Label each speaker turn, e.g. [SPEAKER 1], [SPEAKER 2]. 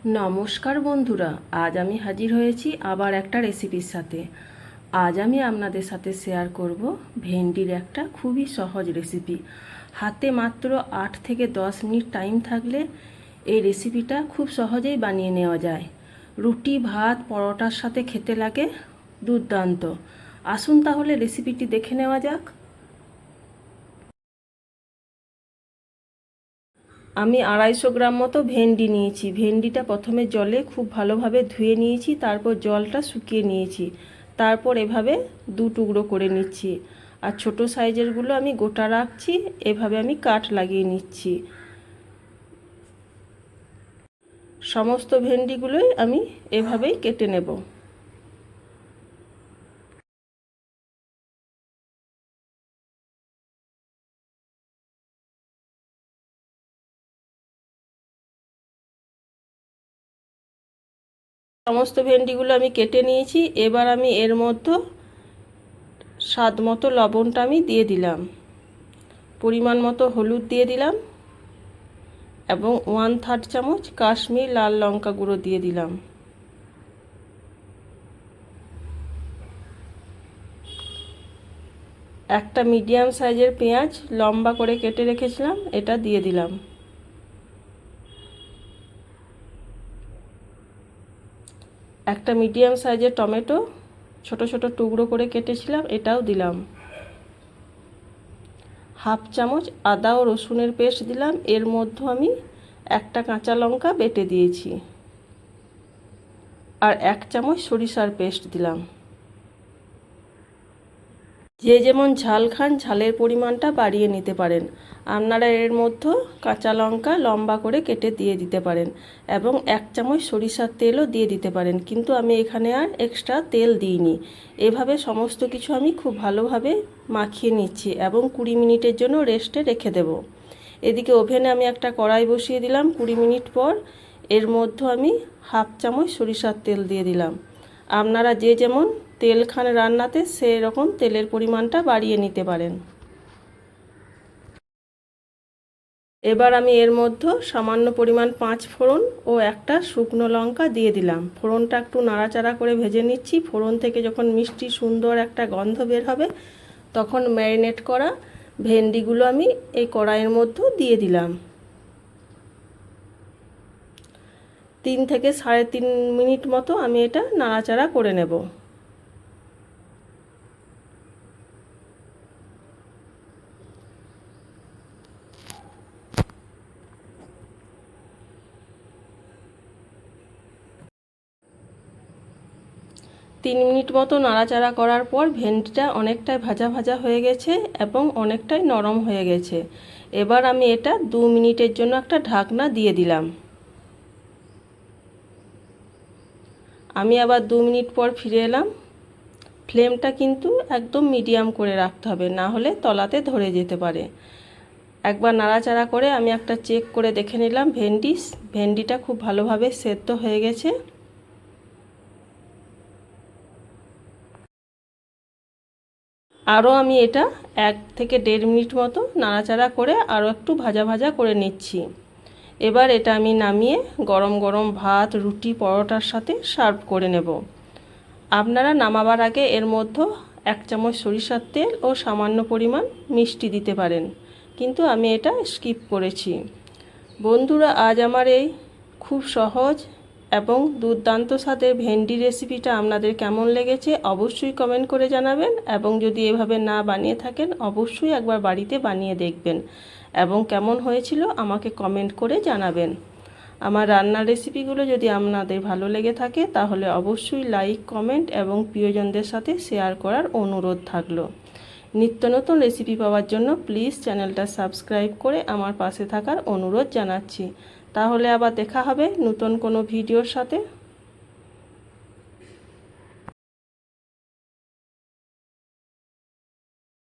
[SPEAKER 1] নমস্কার বন্ধুরা, আজ আমি হাজির হয়েছি আবার একটা রেসিপির সাথে। আজ আমি আপনাদের সাথে শেয়ার করব ভেন্ডির একটা খুবই সহজ রেসিপি। হাতে মাত্র 8 থেকে 10 মিনিট টাইম থাকলে এই রেসিপিটা খুব সহজেই বানিয়ে নেওয়া যায়। রুটি, ভাত, পরোটার সাথে খেতে লাগে দুর্দান্ত। আসুন তাহলে রেসিপিটি দেখে নেওয়া যাক। আমি 250 গ্রাম মতো ভেন্ডি নিয়েছি। ভেন্ডিটা প্রথমে জলে খুব ভালোভাবে ধুয়ে নিয়েছি, তারপর জলটা শুকিয়ে নিয়েছি, তারপর এভাবে দু টুকরো করে নিচ্ছি। আর ছোট সাইজেরগুলো আমি গোটা রাখছি, এভাবে আমি কাট লাগিয়ে নিচ্ছি। সমস্ত ভেন্ডিগুলোই আমি এভাবেই কেটে নেব। সমস্ত ভেন্ডিগুলো আমি কেটে নিয়েছি। এবার আমি এর মধ্যে স্বাদ মতো লবণটা আমি দিয়ে দিলাম, পরিমাণ মতো হলুদ দিয়ে দিলাম এবং 1/3 চামচ কাশ্মীর লাল লঙ্কা গুঁড়ো দিয়ে দিলাম। একটা মিডিয়াম সাইজের পেঁয়াজ লম্বা করে কেটে রেখেছিলাম, এটা দিয়ে দিলাম। একটা মিডিয়াম সাইজের টমেটো ছোট ছোট টুকরো করে কেটেছিলাম, এটাও দিলাম। 1/2 চামচ আদা ও রসুনের পেস্ট দিলাম। এর মধ্যে আমি একটা কাঁচা লঙ্কা বেটে দিয়েছি আর 1 চামচ সরিষার পেস্ট দিলাম। যে যেমন ঝাল খান ঝালের পরিমাণটা বাড়িয়ে নিতে পারেন। আপনারা এর মধ্যে কাঁচা লঙ্কা লম্বা করে কেটে দিয়ে দিতে পারেন এবং 1 চামচ সরিষার তেলও দিয়ে দিতে পারেন, কিন্তু আমি এখানে আর এক্সট্রা তেল দিইনি। এভাবে সমস্ত কিছু আমি খুব ভালোভাবে মাখিয়ে নিচ্ছি এবং 20 মিনিটের জন্য রেস্টে রেখে দেব। এদিকে ওভেনে আমি একটা কড়াই বসিয়ে দিলাম। 20 মিনিট পর এর মধ্যে আমি 1/2 চামচ সরিষার তেল দিয়ে দিলাম। আপনারা যে যেমন তেল খান রান্নাতে সেই রকম তেলের পরিমাণটা বাড়িয়ে নিতে পারেন। এবার আমি এর মধ্যে সামান্য পরিমাণ 5 ফোড়ন ও একটা শুকনো লঙ্কা দিয়ে দিলাম। ফোড়নটা একটু নাড়াচাড়া করে ভেজে নিচ্ছি। ফোড়ন থেকে যখন মিষ্টি সুন্দর একটা গন্ধ বের হবে, তখন ম্যারিনেট করা ভেন্ডিগুলো আমি এই কড়াইয়ের মধ্যে দিয়ে দিলাম। 3 থেকে 3.5 মিনিট মতো আমি এটা নাড়াচাড়া করে নেব। 3 মিনিট মতো নাড়াচাড়া করার পর ভেন্ডিটা অনেকটাই ভাজা ভাজা হয়ে গেছে এবং অনেকটাই নরম হয়ে গেছে। এবার আমি এটা 2 মিনিটের জন্য একটা ঢাকনা দিয়ে দিলাম। আমি আবার 2 মিনিট পর ফিরে এলাম। ফ্লেমটা কিন্তু একদম মিডিয়াম করে রাখতে হবে, না হলে তলাতে ধরে যেতে পারে। একবার নাড়াচাড়া করে আমি একটা চেক করে দেখে নিলাম ভেন্ডিটা খুব ভালোভাবে সেদ্ধ হয়ে গেছে। আরও আমি এটা 1 থেকে 1.5 মিনিট মতো নাড়াচাড়া করে আরও একটু ভাজা ভাজা করে নিচ্ছি। এবার এটা আমি নামিয়ে গরম গরম ভাত, রুটি, পরোটার সাথে সার্ভ করে নেব। আপনারা নামাবার আগে এর মধ্যে 1 চামচ সরিষার তেল ও সামান্য পরিমাণ মিষ্টি দিতে পারেন, কিন্তু আমি এটা স্কিপ করেছি। বন্ধুরা, আজ আমার এই খুব সহজ এবং দুর্দান্ত স্বাদের ভেন্ডি রেসিপিটা আপনাদের কেমন লেগেছে অবশ্যই কমেন্ট করে জানাবেন, এবং যদি এভাবে না বানিয়ে থাকেন অবশ্যই একবার বাড়িতে বানিয়ে দেখবেন এবং কেমন হয়েছিল আমাকে কমেন্ট করে জানাবেন। আমার রান্নার রেসিপিগুলো যদি আপনাদের ভালো লেগে থাকে তাহলে অবশ্যই লাইক, কমেন্ট এবং প্রিয়জনদের সাথে শেয়ার করার অনুরোধ থাকলো। নিত্য নতুন রেসিপি পাওয়ার জন্য প্লিজ চ্যানেলটা সাবস্ক্রাইব করে আমার পাশে থাকার অনুরোধ জানাচ্ছি। তাহলে আবার দেখা হবে নতুন কোনো ভিডিওর সাথে।